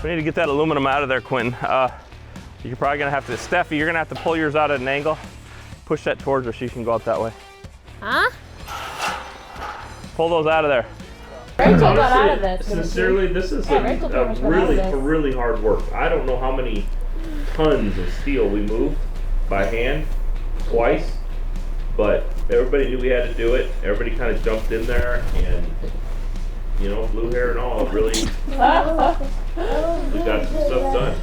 We need to get that aluminum out of there, Quinton. You're probably gonna have to, Steffi, you're gonna have to pull yours out at an angle. Push that towards her so she can go out that way. Huh? Pull those out of there. Rachel got out of this. Sincerely, this is really hard work. I don't know how many tons of steel we moved by hand twice, but everybody knew we had to do it. Everybody kind of jumped in there, and you know, blue hair and all, really, we got some stuff done.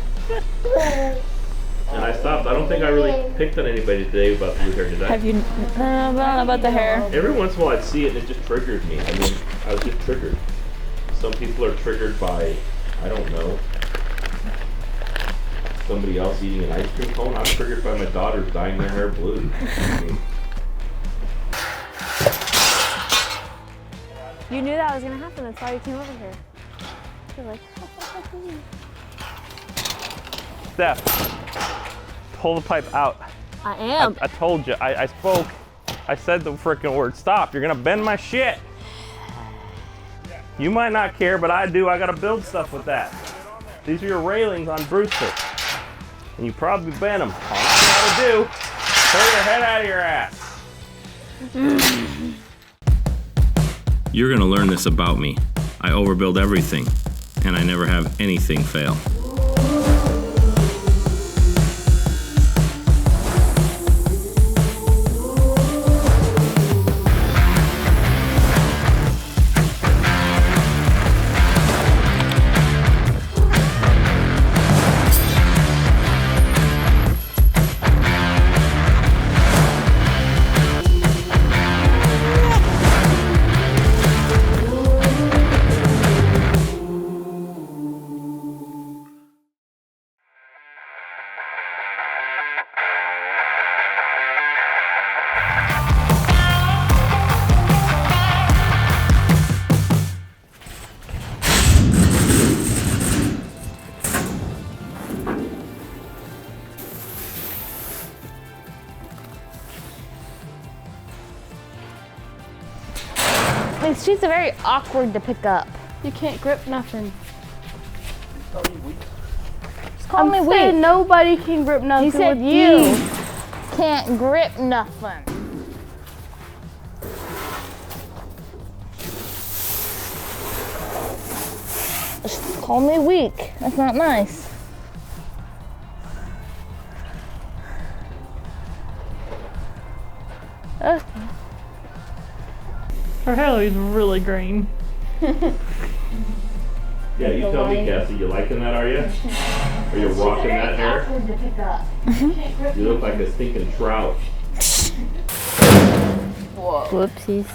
And I stopped. I don't think I really picked on anybody today about blue hair, did I? Have you? I don't know about the hair. Every once in a while I'd see it and it just triggers me. I mean, I was just triggered. Some people are triggered by, I don't know, somebody else eating an ice cream cone. I'm triggered by my daughters dyeing their hair blue. I mean, You knew that was gonna happen. That's why you came over here. You're like, Steph, pull the pipe out. I am. I told you, I spoke. I said the freaking word, stop. You're gonna bend my shit. You might not care, but I do. I gotta build stuff with that. These are your railings on Brewster. And you probably bent them. All I gotta do, pull your head out of your ass. You're gonna learn this about me. I overbuild everything, and I never have anything fail. These sheets are very awkward to pick up. You can't grip nothing. Just call me weak. Nobody can grip nothing He said with you. can't grip nothing. Just call me weak. That's not nice. Her hair is really green. yeah, you tell me, Cassie, you liking that, are you? Are you rocking that hair? Awkward to pick up. You look like a stinking trout. Whoa. Whoopsies.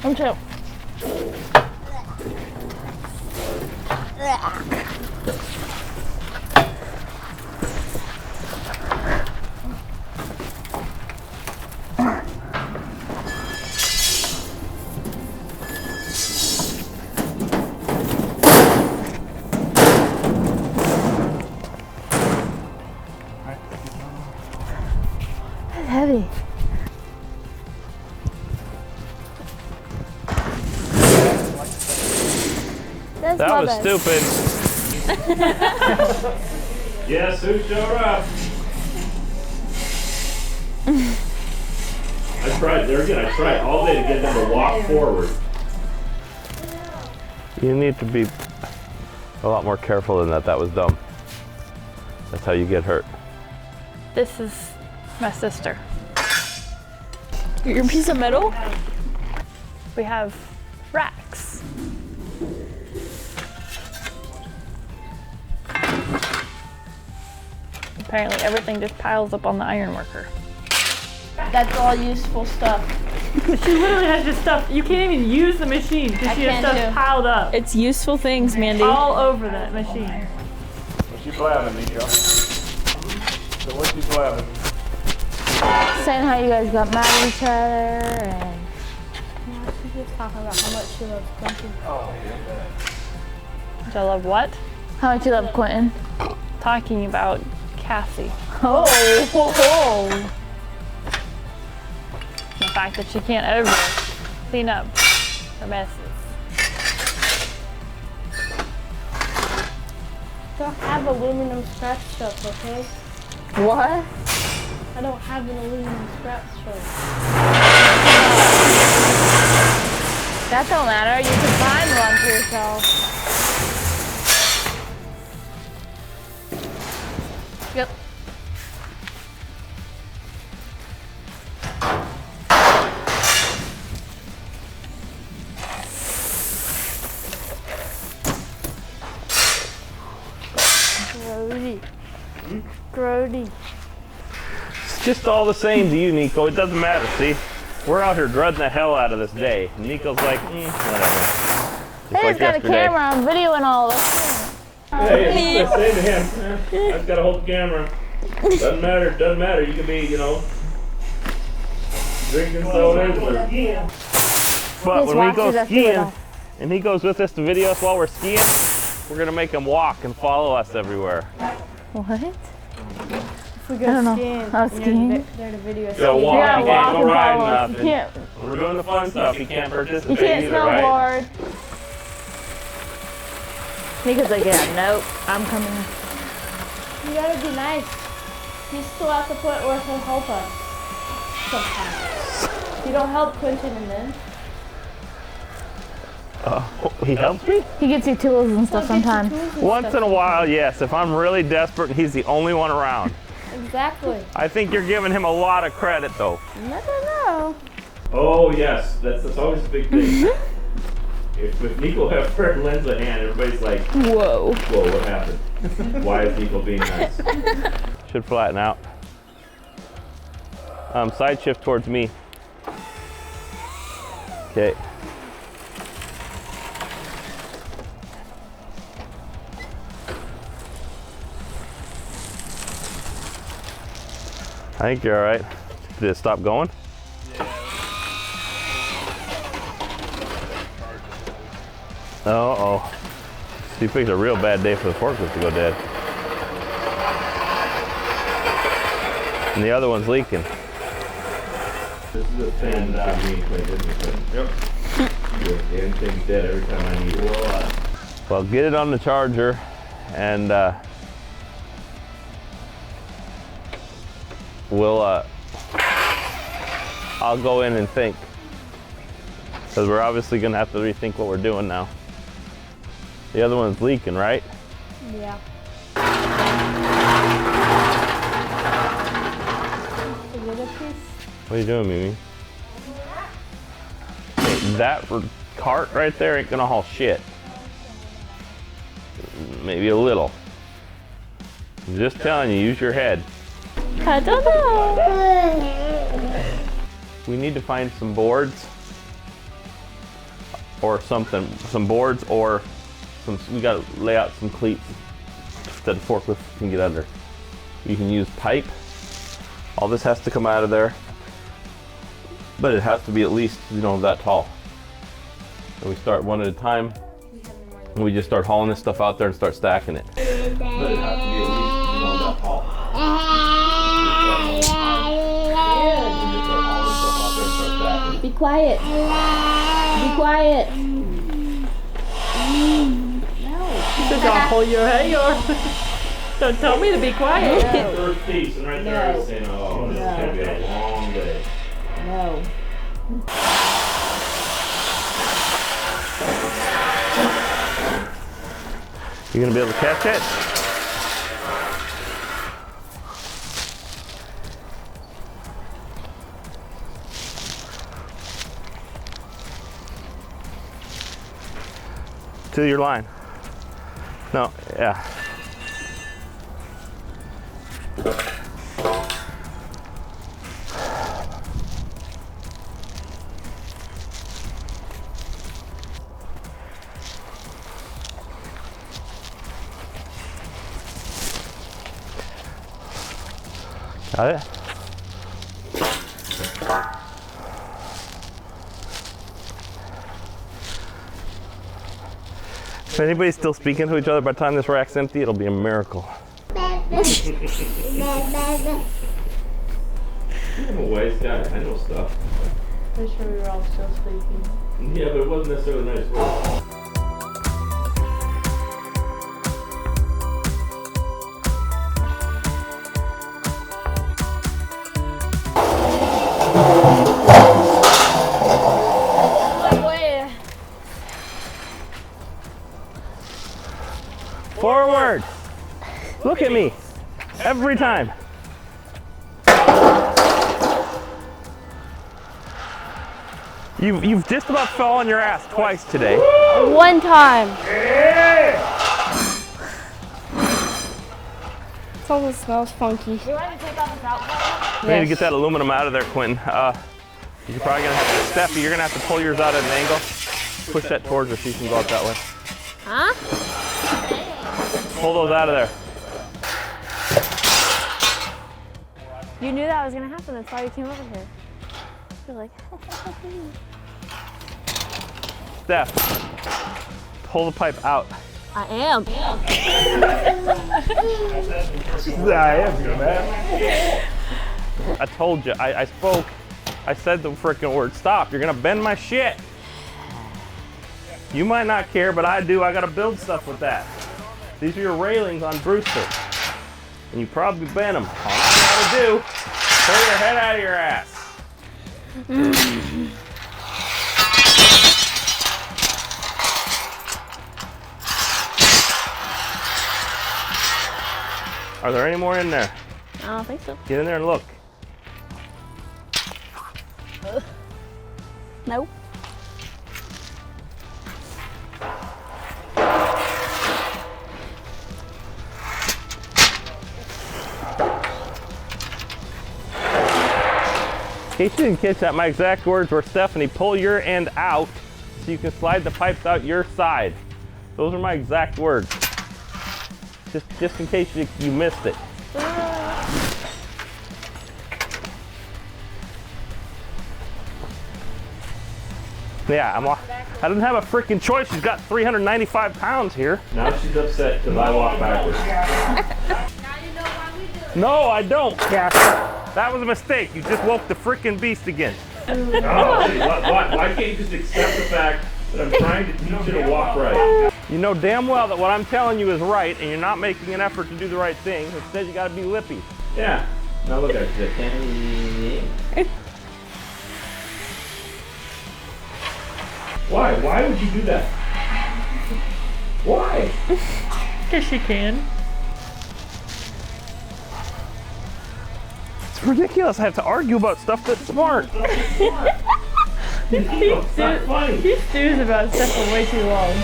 I'm chill. That's heavy. That was stupid. Yes, who showed up? I tried all day to get them to walk forward. You need to be a lot more careful than that. That was dumb. That's how you get hurt. This is my sister. Your piece of metal? We have racks. Apparently everything just piles up on the iron worker. That's all useful stuff. She literally has just stuff. You can't even use the machine because she has stuff piled up. It's useful things, Mandy. All over that machine. What's you blabbing, Nico? So what's you blabbing? Saying how you guys got mad at each other and She's just talking about how much she loves Quinton. Oh, yeah. Which I love what? how much you love Quinton. Talking about Cassie. Oh. fact that she can't ever clean up her messes. Don't have aluminum scrap stuff, okay? What? I don't have an aluminum scrap stuff. That don't matter. You can find one for yourself. Yep. Grody. Grody. It's just all the same to you, Nico. It doesn't matter, see? We're out here dreading the hell out of this day. Nico's like, whatever. Just Hey, he's got a camera. I'm videoing all this. Hey, I say to him, I just gotta hold the camera. Doesn't matter. You can be, drinking sodas or... But Just when we watch go it, that's skiing, it. and he goes with us to video us while we're skiing, we're gonna make him walk and follow us everywhere. What? If we I don't go know. skiing, Oh, skiing? they're the video. Go walk, Yeah, you walk can't go and riding follow us. You nothing. can't, We're doing the fun stuff. He can't participate you can't either, right? snowboard. Nico's like, yeah, nope, I'm coming. You gotta be nice. He's still at the point where he'll help us. Sometimes. You don't help Quinton and them. He helps me? He gets you tools and stuff sometimes. Once in a while, yes. If I'm really desperate and he's the only one around. Exactly. I think you're giving him a lot of credit, though. No. Oh, yes. That's always a big thing. If Nico ever lends a hand, everybody's like, Whoa. whoa, what happened? Why is Nico being nice? Should flatten out. Side shift towards me. Okay. I think you're all right. Did it stop going? Uh-oh. He picked a real bad day for the forklift to go dead. And the other one's leaking. This is a thing that me and Quinton, isn't it? Yep. Everything's dead every time I need it. Well, get it on the charger and I'll go in and think. Because we're obviously gonna have to rethink what we're doing now. The other one's leaking, right? Yeah. What are you doing, Mimi? Hey, that cart right there ain't gonna haul shit. Maybe a little. I'm just telling you, use your head. I don't know. We need to find some boards or something. Some boards or we gotta lay out some cleats that the forklift can get under. You can use pipe. All this has to come out of there. But it has to be at least, that tall. And we start one at a time. And we just start hauling this stuff out there and start stacking it. But it has to be at least, that tall. Be quiet. Be quiet. Just gonna pull your hair. Don't tell me to be quiet. First piece, and right there I was saying, oh, this is going to be a long day. No. You gonna be able to catch it? To your line. No, yeah. Got it? If anybody's still speaking to each other by the time this rack's empty, it'll be a miracle. I'm a wise guy. I know stuff. Pretty sure we were all still sleeping. Yeah, but it wasn't necessarily nice work. Forward. Look at me. Every time. You've just about fell on your ass twice today. One time. It almost smells funky. You want to take off this outfit? We need to get that aluminum out of there, Quinton. You're probably gonna have to, Steffi, you're gonna have to pull yours out at an angle. Push that towards her so you can go out that way. Huh? Pull those out of there. You knew that was gonna happen. That's why you came over here. You're like, Steph, pull the pipe out. I am. I told you, I spoke. I said the freaking word stop. You're gonna bend my shit. You might not care, but I do. I gotta build stuff with that. These are your railings on Brewster. And you probably bend them. All you gotta do, pull your head out of your ass. Are there any more in there? I don't think so. Get in there and look. Nope. In case you didn't catch that, my exact words were, Stephanie, pull your end out so you can slide the pipes out your side. Those are my exact words. Just in case you missed it. Yeah, I didn't have a freaking choice. She's got 395 pounds here. Now she's upset because I walk backwards. No, I don't, Cass. That was a mistake. You just woke the freaking beast again. Why can't you just accept the fact that I'm trying to teach you to walk right? You know damn well that what I'm telling you is right, and you're not making an effort to do the right thing. Instead, you gotta be lippy. Yeah. Now look at her. Why? Why would you do that? Why? Because she can. It's ridiculous. I have to argue about stuff that's smart. It's not funny. He stews about stuff for way too long.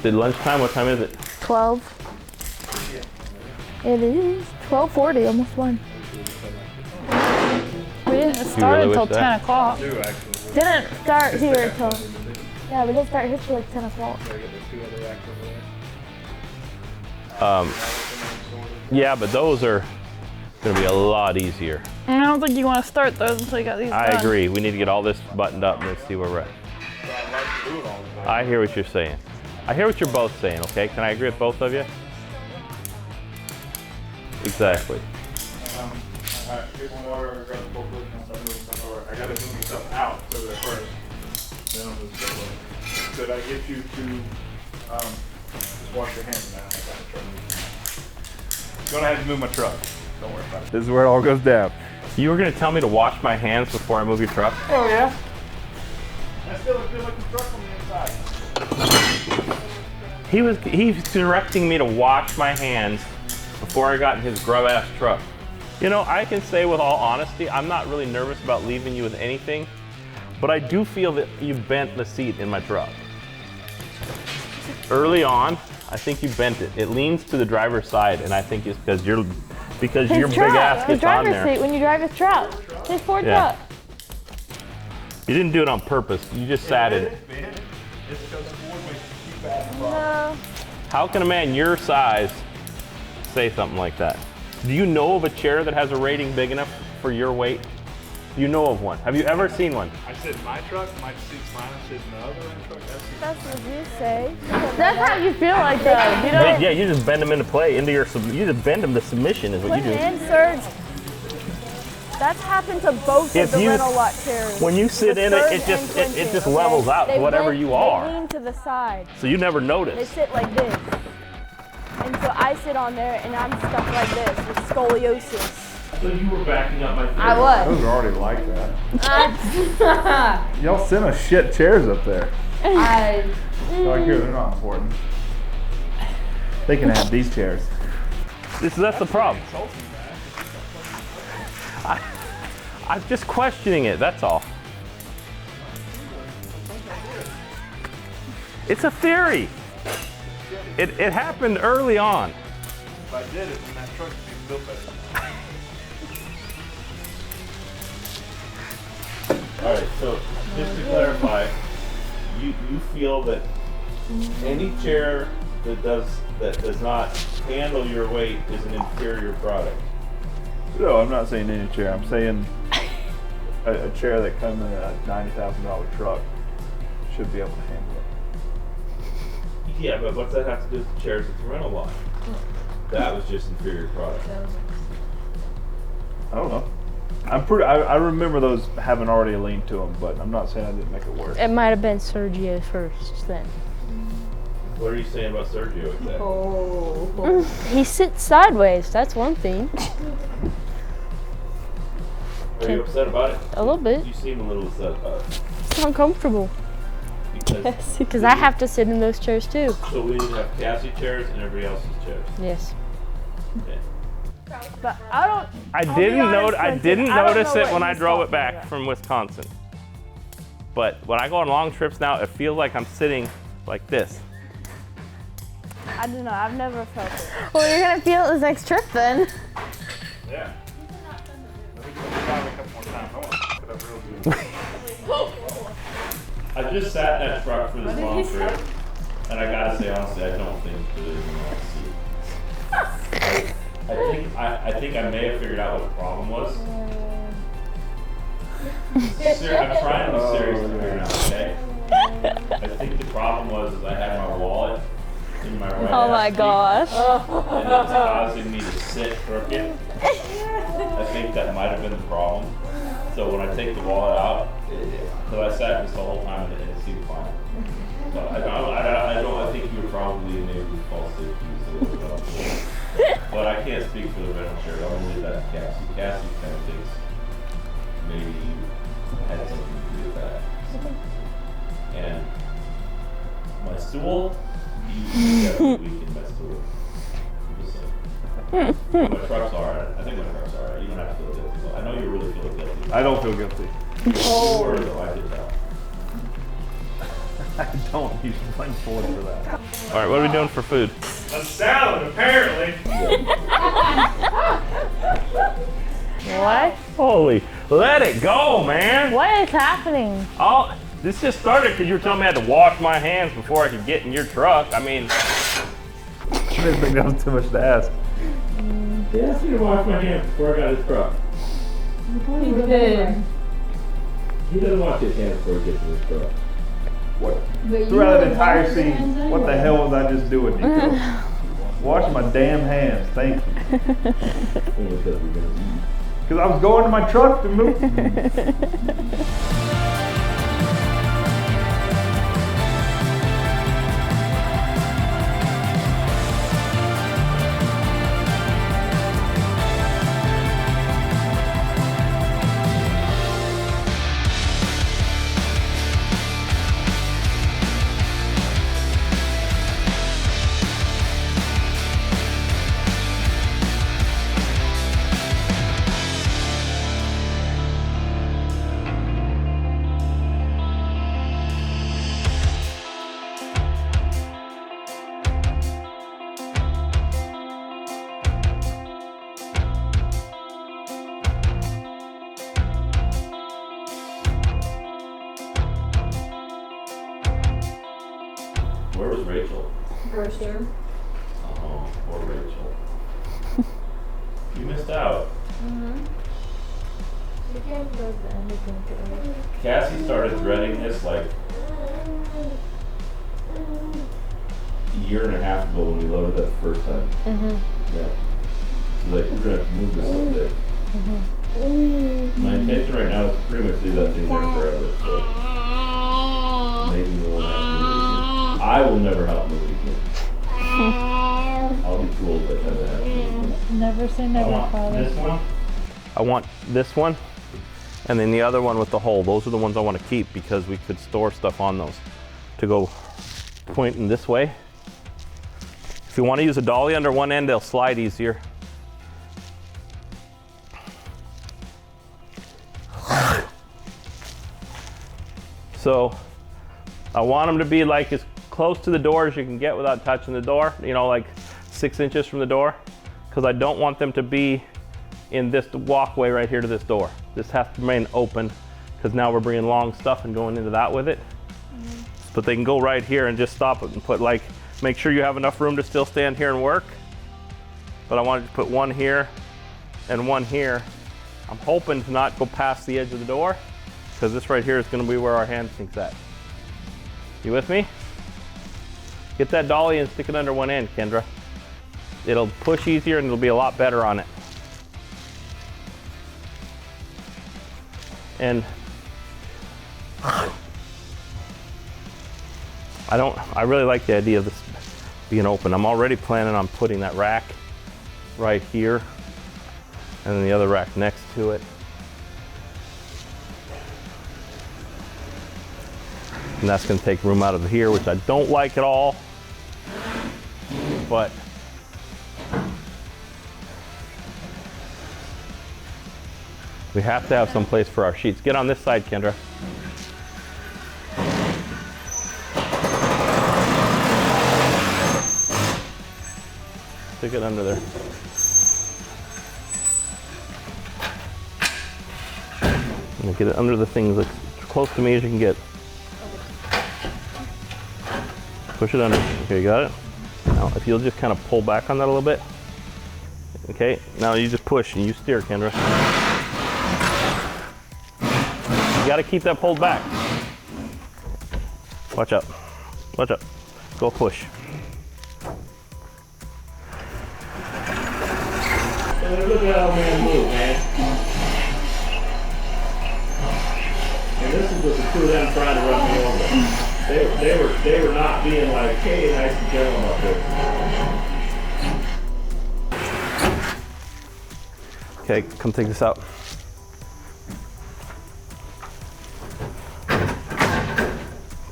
Did lunchtime? What time is it? 12. It is 12:40, almost 1. We didn't start really until wish that? 10 o'clock. Didn't start here till, yeah, we didn't start here till like 10 o'clock. Yeah, but those are gonna be a lot easier. I don't think you want to start those until you got these I done. agree. We need to get all this buttoned up and let's see where we're at. I hear what you're saying. I hear what you're both saying, okay? Can I agree with both of you? Exactly. Get some water, grab the forklift and start moving stuff over. I gotta move stuff out over there first. Then I'll move stuff over. Could I get you to just wash your hands now? I got a truck. Gonna have to move my truck. Don't worry about it. This is where it all goes down. You were gonna tell me to wash my hands before I move your truck? Oh yeah. I still feel like the truck on the inside. He's directing me to wash my hands before I got in his grub ass truck. You know, I can say with all honesty, I'm not really nervous about leaving you with anything, but I do feel that you bent the seat in my truck. Early on, I think you bent it. It leans to the driver's side, and I think it's because your big ass gets on there. Seat when you drive his truck. His Ford truck. You didn't do it on purpose. You just sat in it. No. How can a man your size say something like that? Do you know of a chair that has a rating big enough for your weight? Do you know of one? Have you ever seen one? I sit in my truck, my seat's mine, I sit in the other truck. That's what you say. That's how you feel like that. You know? Yeah, you just bend them into play, you just bend them to submission is what you do. And Serge, that's happened to both of the rental lot chairs. When you sit in it, it just levels out to whatever you are. They lean to the side. So you never They notice. sit like this. And so I sit on there and I'm stuck like this with scoliosis. So you were backing up my theory. I was. Those are already like that. Y'all sent us shit chairs up there. Like here, they're not important. They can have these chairs. That's the problem. I'm just questioning it, that's all. It's a theory. It happened early on. If I did it, then that truck's being built better. All right, so just to clarify, you feel that any chair that does not handle your weight is an inferior product. No, I'm not saying any chair. I'm saying a chair that comes in a $90,000 truck should be able to handle it. Yeah, but what's that have to do with the chairs at the rental lot? That was just inferior product. I don't know. I remember those having already a lean to them, but I'm not saying I didn't make it worse. It might have been Sergio first then. What are you saying about Sergio exactly? Oh. He sits sideways, that's one thing. Are you upset about it? A little bit. You seem a little upset about it. It's uncomfortable. Because I have to sit in those chairs too. So we need to have Cassie chairs and everybody else's chairs. Yes. Okay. But I don't. I didn't notice it when I drove it talking back about. from Wisconsin. But when I go on long trips now, it feels like I'm sitting like this. I don't know. I've never felt it. Well, you're gonna feel it this next trip then. Yeah. Let me drive a couple more times. I want to fuck it up real good. I just sat in that truck for this long trip, and I gotta say honestly, I don't think it is a seat. I think I may have figured out what the problem was. I'm trying to be serious to figure it out, okay? I think the problem was I had my wallet in my right Oh my ass cheek, gosh. and it was causing me to sit crooked. I think that might have been the problem. So when I take the wallet out, because I sat this the whole time and it seemed fine. So I think you were probably maybe false safety. But I can't speak for the rental chair. I'll leave that to Cassie. Cassie kind of thinks maybe you had something to do with that. And my stool, you definitely weakened my stool. I'm just saying. My truck's alright. I think my truck's alright. You don't have to feel guilty. I know you really feel guilty. I don't feel guilty. Sure, though, I could tell. I don't. You should blame Ford for that. All right, what are we doing for food? A salad, apparently. What? Holy, let it go, man. What is happening? Oh, this just started because you were telling me I had to wash my hands before I could get in your truck. I mean, I didn't think that was too much to ask. He asked me to wash my hands before I got his truck. He did. He doesn't wash his hands before he gets in his truck. What? Throughout the entire scene, what the hell was I just doing, Nico? Wash my damn hands, thank you. Only because we're gonna eat. Because I was going to my truck to move. first year. Oh, poor Rachel. You missed out. You can't go to the end of it. Cassie started dreading this like a year and a half ago when we loaded that the first time. Yeah. She's like, we're gonna have to move this someday. My intention right now is to pretty much leave that thing there forever. So maybe we won't have to move it again. I will never help move it again. I'll be too old by the time that happens. Never say never, Father. This one? I want this one, and then the other one with the hole. Those are the ones I want to keep because we could store stuff on those. To go pointing this way. If you want to use a dolly under one end, they'll slide easier. So I want them to be like as close to the door as you can get without touching the door, you know, like 6 inches from the door, because I don't want them to be in this walkway right here to this door. This has to remain open because now we're bringing long stuff and going into that with it. But they can go right here and just stop it and put like, make sure you have enough room to still stand here and work. But I wanted to put one here and one here. I'm hoping to not go past the edge of the door because this right here is going to be where our hand sink's at. You with me? Get that dolly and stick it under one end, Kendra. It'll push easier and it'll be a lot better on it. And I really like the idea of this being open. I'm already planning on putting that rack right here and then the other rack next to it. And that's going to take room out of here, which I don't like at all. But we have to have some place for our sheets. Get on this side, Kendra. Stick it under there. And get it under the things as close to me as you can get. Push it under. Okay, you got it? Now, if you'll just kind of pull back on that a little bit. Okay, now you just push and you steer, Kendra. You got to keep that pulled back. Watch out. Watch out. Go push. Look at how man move, man. And this is what the two of them trying to run me over. They were not being like, hey, nice and gentle up there. Okay, come take this out.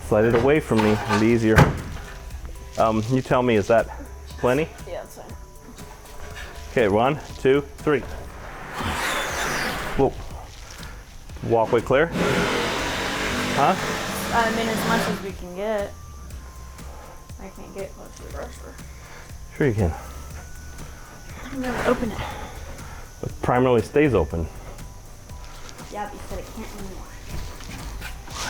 Slide it away from me, it'll be easier. You tell me, is that plenty? Yeah, that's fine. Okay, 1, 2, 3. Whoa. Walkway clear? Huh? I mean, as much as we can get. I can't get close to the brusher. Sure you can. I'm gonna open it. It primarily stays open. Yeah, but you said it can't anymore.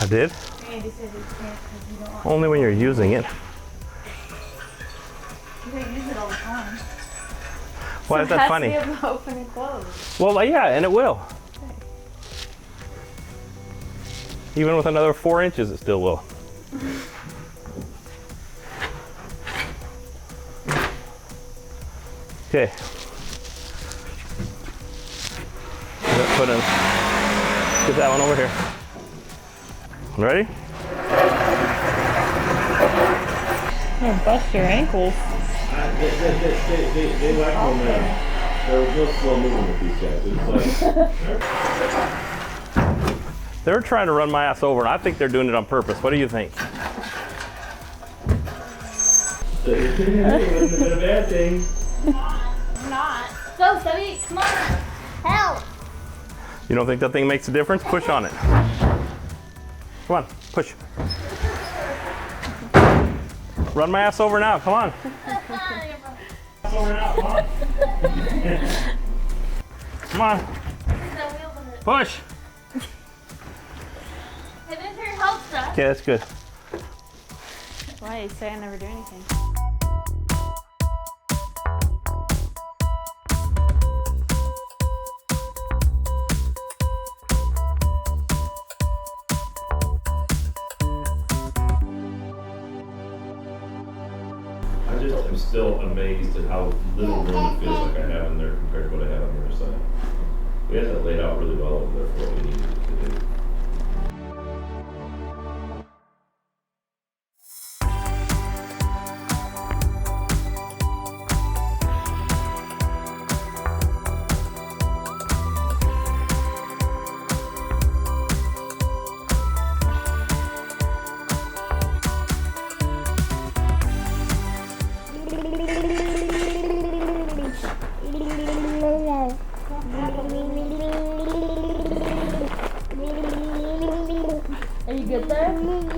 I did? Andy said it can't because you don't want Only when you're using it. You don't use it all the time. Why is that funny? It has to be able to open and close. Well, yeah, and it will. Even with another 4 inches, it still will. Okay. Put in. Get that one over here. Ready? Oh, bust your ankles. They like momentum. There was no slow moving with these guys. It was like They're trying to run my ass over, and I think they're doing it on purpose. What do you think? it wouldn't have been a bad thing. I'm not. Go, Stubby. Come on. Help. You don't think that thing makes a difference? Push on it. Come on, push. Run my ass over now, come on. Over now, come on. Come on, push. Hey, there's your help stuff. Okay, that's good. Why do you say I never do anything? still amazed at how little room it feels like I have in there compared to what I have on the other side. We had that laid out really well over there for what we needed to do. Are you good there?